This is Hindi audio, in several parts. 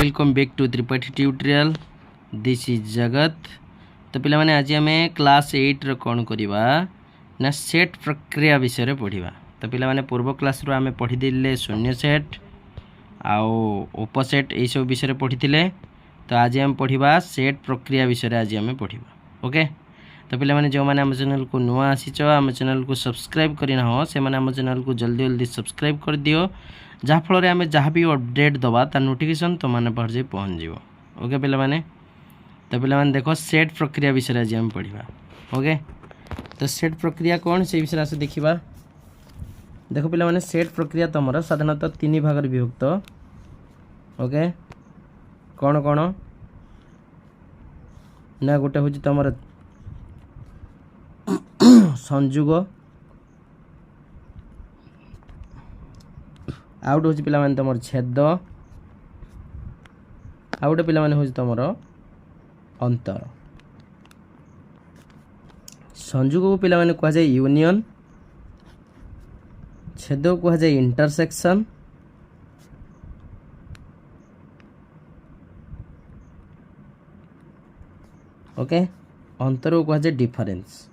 Welcome back to Tripathi tutorial this is Jagat. तो पिला माने आज आम क्लास 8 रो कौन करवा ना सेट प्रक्रिया विषय पढ़ा। तो पिला माने पूर्व क्लास रो आम पढ़ीदे शून्य सेट आउ उपसेट यही सब विषय पढ़ी। तो आज आम पढ़ा सेट प्रक्रिया विषय आज आम पढ़ा। ओके, तो पिला माने जो माने आम चैनल को नुआ आसीच आम चैनल को सब्सक्राइब करना हो से माने आम चैनल को जल्दी जल्दी सब्सक्राइब कर दियो, जहाँफल आम जहाँ भी अपडेट दबा तार नोटिफिकेशन तुम मैंने पास जाए पहुँच जाव। ओके पिला माने, तो पिला माने देखो सेट प्रक्रिया विषय आज आम पढ़ा। ओके, तो सेट प्रक्रिया कौन से विषय आस देखा। देखो पिला माने सेट प्रक्रिया तुम साधारणतः 3 भाग विभक्त। ओके, कौन कौन ना गोटे हूँ तुम संजुग, आउट हूँ पिला माने तुम छेद, आउट पिला माने हूँ तुम अंतर। संजुग को पिला माने कह जाए यूनियन, छेद को कह जाए इंटरसेक्शन, ओके, अंतर को कह जाए डिफरेंस।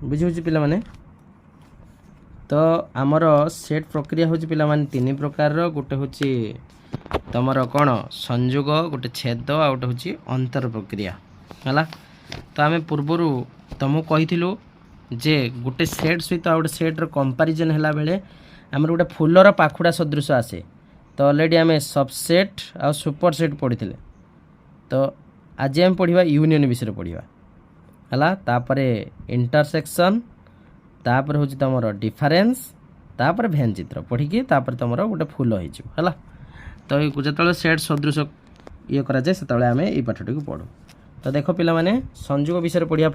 बुझे पिला माने, तो आमर सेट प्रक्रिया हूँ पिला माने 3 प्रकार। गोटे हूँ तुम कौन संयोग, गोटे छेद, आउ गोटे हूँ अंतर प्रक्रिया है। तो आम पूर्वर तुमको कही जे गोटे सेट सहित आउ गोटे सेट्र कंपारिजन है बेले आमर गोटे फूलर पाखुड़ा सदृश आसे। तो ऑलरेडी आम सबसेट आ सुपर सेट पढ़ी। तो आज आम पढ़ा यूनियन विषय पढ़ा है, तापर इंटरसेक्शन, तापर हूँ तुम डिफरेंस, तापर भेन चित्र पढ़ी तापर तुम गोटे फूल है। तो जो सेट सदृश ये कराए से आम ये पाठटी को पढ़ू। तो देख पिला माने संयोग विषय पढ़ा।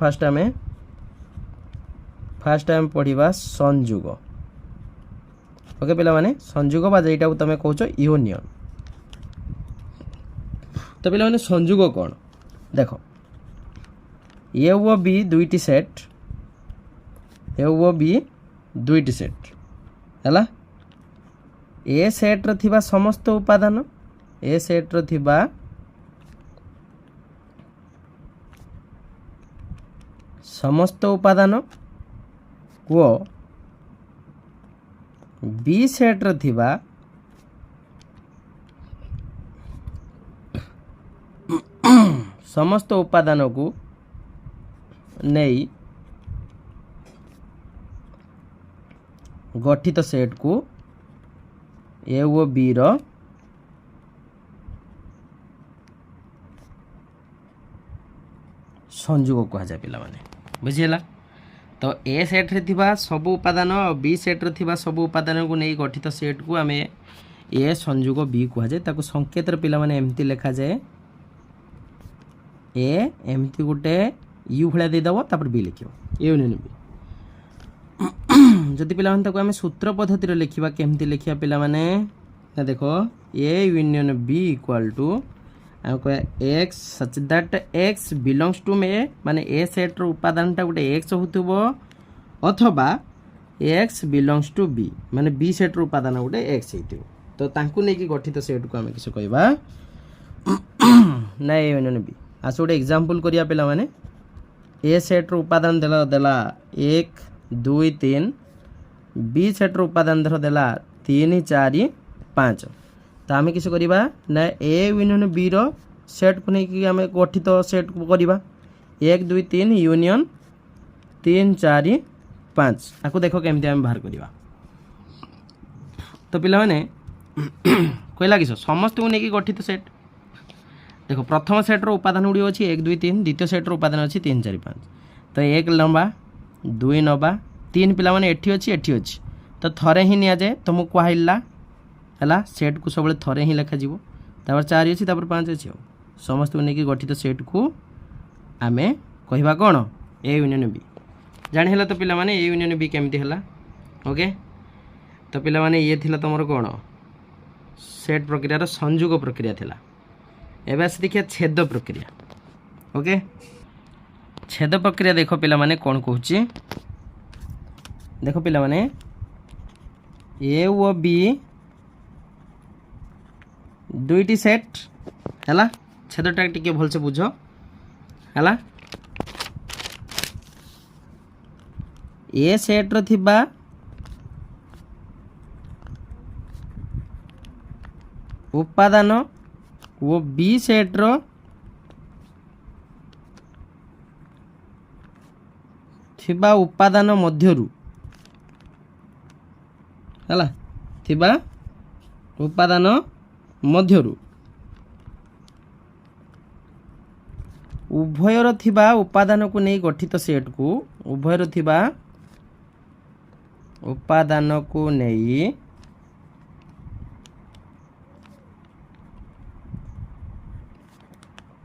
फास्ट आम पढ़ा संयोग। ओके पिला माने संयोग बा जेटा तुम कौच यूनियन। तो पिला माने संयोग कौन देख, ए वो बी दुईटी सेट, ए वो बी दुईटी सेट है। ए सेट्र थिबा समस्त उपादान, ए सेट्र थिबा समस्त उपादान को बी सेट्र थिबा समस्त उपादान को नहीं गठित सेट को ए वो बी रो संयोग कह जाए पिला माने। बुझीला, तो ए सेट रे थिबा सब उपादान और बी सेट रे थिबा सब उपादान को नहीं गठित सेट को आम ए संयोग बी कह जाए। ताको संकेत पिला माने एमती लिखा जाए, ए एमती गोटे यू भाया देदेव तापर बी लिख यूनियन बी। जदि पिला माने ताको आम सूत्र पद्धति लिखा केमती लिखा पिला माने ना देखो A union B equal to X such that X belongs to A, माने ए सेट्र उपादानटा गोटे एक्स होथुबो अथवा एक्स बिलोंग्स टू बी, माने बी सेट्र उपादान गोटे एक्स होइथिबो। तो तांकु नेकी गठित सेट को आम किसी कहबा ना ए यूनियन बी। आस गोटे एग्जांपल करिया पिला माने ए सेट्र उपादान देला 1 2 3, बी सेट्र उपादान देला 3 4 5। तो आम किस करवा ना ए यूनियन बी रो सेट को लेकिन आम गठित सेट को करवा 1 2 3 यूनियन 3 4 5। आपको देखो केमती आम बाहर करवा। तो पिला माने कहला किस समस्त को लेकिन गठित सेट। देखो प्रथम सेट्र उपादान गुड़ी अच्छी 1 2 3, द्वितीय सेट्र उपादान अच्छी 3 4 5। तो 1 नवा 2 नवा 3 पिला माने एठी अच्छी एठी अच्छी। तो थरे ही निया जाए तुमको कहला है सेट को सब थरे ही लिखा जीवो। तापर 4 अच्छी तापर 5 अच्छी समस्त को लेकिन गठित सेट को आम कहवा कौन ए यूनियन बी। जानी है तो पिला माने ए यूनियन बी केमती है। ओके, तो पिला माने ये थिला तुमर कौन सेट प्रक्रिया संयोग प्रक्रिया थिला। एबे आस देखिए छेद प्रक्रिया। ओके, छेद प्रक्रिया देख पिला माने कौन कहूची देख पिला माने ए ओ बी दुईटी सेट है छेदटा टिके भलसे बुझ है ए सेट रो थिबा उपादान वो बी सेट रो थिबा उपादान मध्यरु है थिबा उपादान मध्यरु उभयर थिबा उपादान को नहीं गठित सेट को उभयर थिबा उपादान को नहीं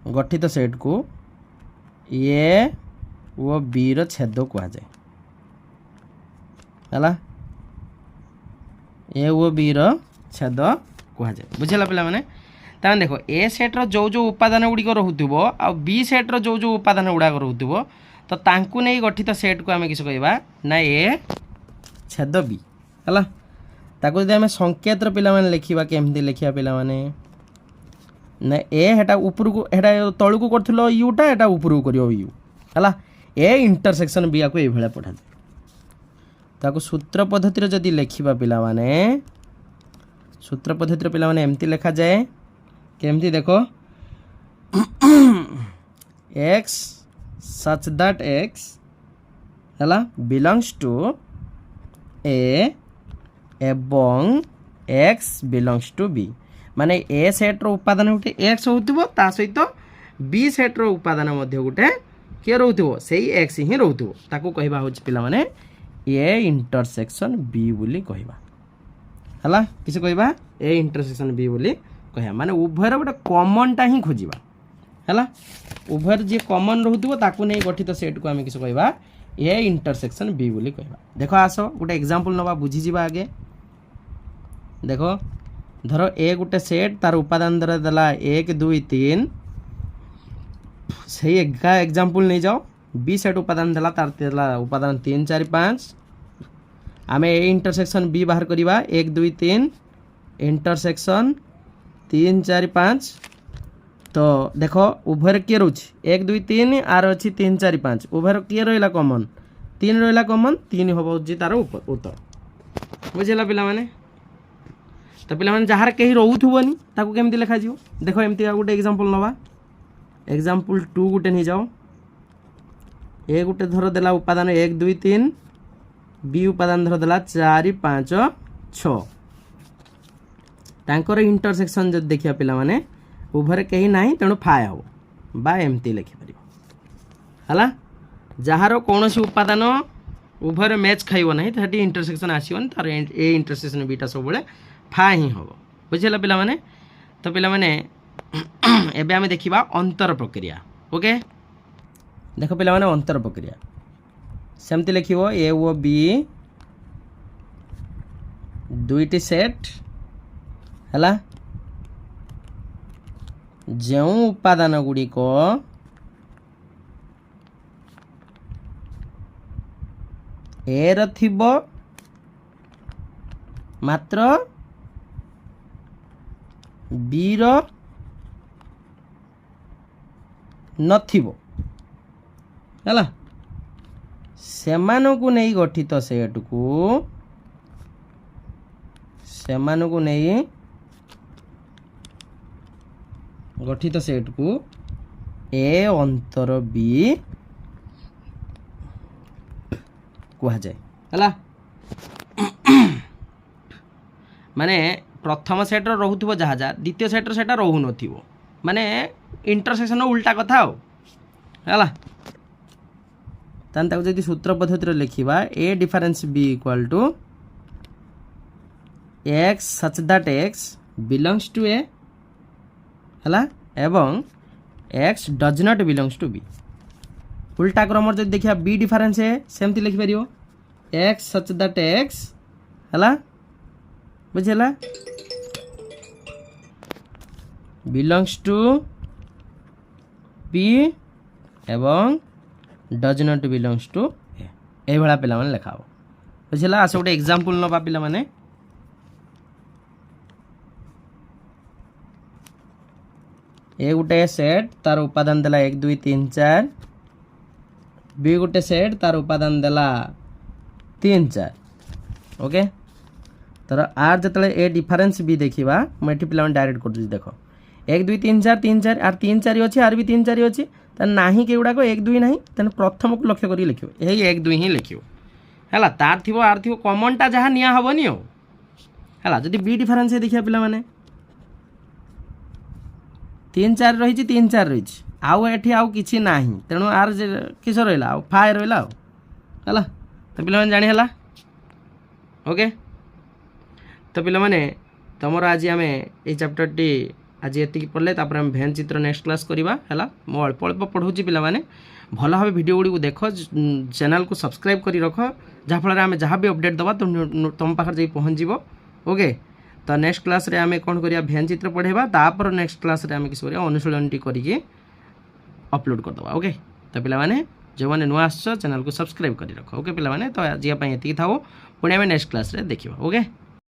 गठित सेट को ए वो बी रो छेद कह जाए है ए वो बी रो छेद कह जाए बुझेगा पिला माने ताने देखो ए सेट रो जो जो उपादान गुड़िक रोथुबो आ बी सेट रो जो जो उपादान गुड़ाक रोथुबो तो तांकु नहीं गठित सेट को आम किस कहबा ना ए छेद बी है ताको जदि आम संकेत पिला माने लिखिबा केमती लिखिया पिला माने ना ए हेटा ऊपर को हेटा तळु को करथिलो यूटा हेटा ऊपर को करियो यू है ए इंटरसेक्शन बी को एभळे पठा दे ताको सूत्र पद्धति रे जदि लिखिबा पिला माने सूत्र पद्धति रे पिला माने एमती लिखा जाए केमती देखो x such that x है belongs to a एवं x belongs to b माने ए सेट रो उपादान गोटे एक्स होतिबो ता सहित बी सेट रो उपादान मध्य गोटे के रहउथिबो सेही एक्स ही रहउथिबो ताको कहबा होछि पिला माने ए इंटरसेक्शन बी बोली कहबा हला किसे कहबा ए इंटरसेक्शन बी बोली कहबा माने उभयर गोटे कॉमन टा ही खोजिबा हला उभयर जे कॉमन रहउथिबो ताको नै गठित सेट को हम किसे कहबा ए इंटरसेक्शन बी बोली कहबा देखो आसो गोटे एग्जांपल नबा बुझी जिबा आगे देखो धरो ए गोटे सेट तार उपादान धर देला 1 2 3 सही एग्जांपल नहीं जाओ बी सेट उपादान देला तार देला उपादान 3 4 5 आमे ए इंटरसेक्शन बी बाहर करिबा 1 2 3 इंटरसेक्शन 3 4 5 तो देखो उभर के रोच 1 2 3 आर अछि 3 4 5 उभर के रहला कॉमन 3 रहला कॉमन 3 होबो जे तार उत्तर बुझेला पिला माने तो पिला माने जहार कहीं रोथुबनी ताको केमती लिखा जिवो देखो एमती गोटे एग्जांपल नवा एग्जांपल 2 गोटे नहीं जाओ ए गोटे धर देला उपादान 1 2 3 बी उपादान धर देला 4 5 6 तांकर इंटरसेक्शन जब देखिया पिला माने उभर कहीं नाही तेणु फाय हो बा एमती लिखि परिबो हला जहार कोनोसी उपादान उभर मैच खाइबो नाही थाटी इंटरसेक्शन आसीबन तार ए इंटरसेक्शन बीटा सब बेले फा ही हम बुझेगा पिला माने तो पिला माने एबे आमे देखिबा अंतर प्रक्रिया ओके देखो पिला माने अंतर प्रक्रिया सेमती लिखिबो ए ओ बी दुईटी सेट हला जो उपादान गुड़ी को ए रो थिबो मात्र बी रो नथिबो हला सेमानकु नहीं गठित सेट को सेमानकु नहीं गठित सेट को ए अंतर बी कहा जाए हला माने प्रथम सेट रोथुबो जहाँ जहाँ द्वितीय सेट सेटा रोहु नथिबो माने इंटरसेक्शन उल्टा कथा हो है तान ताको जदि सूत्र पद्धति लिखिबा A difference B equal to X such that X belongs to A है एवं X does not belongs to B उल्टा क्रम जब देखिए बी डिफरेंस है सेमती लिखिपर एक्स सच दैट एक्स है बुझेला बिलोंग्स टू बी एवं does not belongs to A ये भाया पिला माने लिखा हो बुझेला आस गोटे एग्जांपल नबा पिला माने ए गोटे सेट तार उपादान देला 1 2 3 4 बी गोटे सेट तार उपादान देला 3 4 ओके तर आर जतले ए डिफरेंस भी देखिबा मेठी पिला डायरेक्ट कर देख 1 2 3 4 3 4 आर 3 4 अछि आर भी 3 4 अछि त नाही के गुडा को 1 2 नाही तने प्रथम को लक्ष्य करी लिखियो एही 1 2 ही लिखियो हला तार थिबो आर थिबो कॉमन टा जहा निया हबनी हो हला जदी बी डिफरेंस देखिया पिला माने 3 4 रही 3 4 रही आउ एठी आउ किछि नाही तेणु आर किस रहिला आउ फाय रहिला हला तो पिला माने जानि हला ओके तो पिला माने तमर आज आमे ए चैप्टर टी आज एतिक पढ़ले तापर हम भेन चित्र नेक्स्ट क्लास करबा हला मो अल्प अल्प पढ़ौची पिला माने भल भाव वीडियो गुडी को देखो चैनल को सब्सक्राइब करी रखो जहाँ फल आम जहाँ भी अपडेट दबा तुम पाखे जाई पहुँच जीवो ओके तो नेक्स्ट क्लास रे आमे कोन करिया भेन चित्र पढ़ेबा तापर नेक्स्ट क्लास रे आमे किस करिया अनुशीलन टी करिके अपलोड कर दबा ओके तो पिला माने जो माने नुआ आसछ चैनल को सब्सक्राइब करी रखो ओके पिला माने तो आज पई एतिक थाओ पुणी आमे नेक्स्ट क्लास रे देखिबा ओके।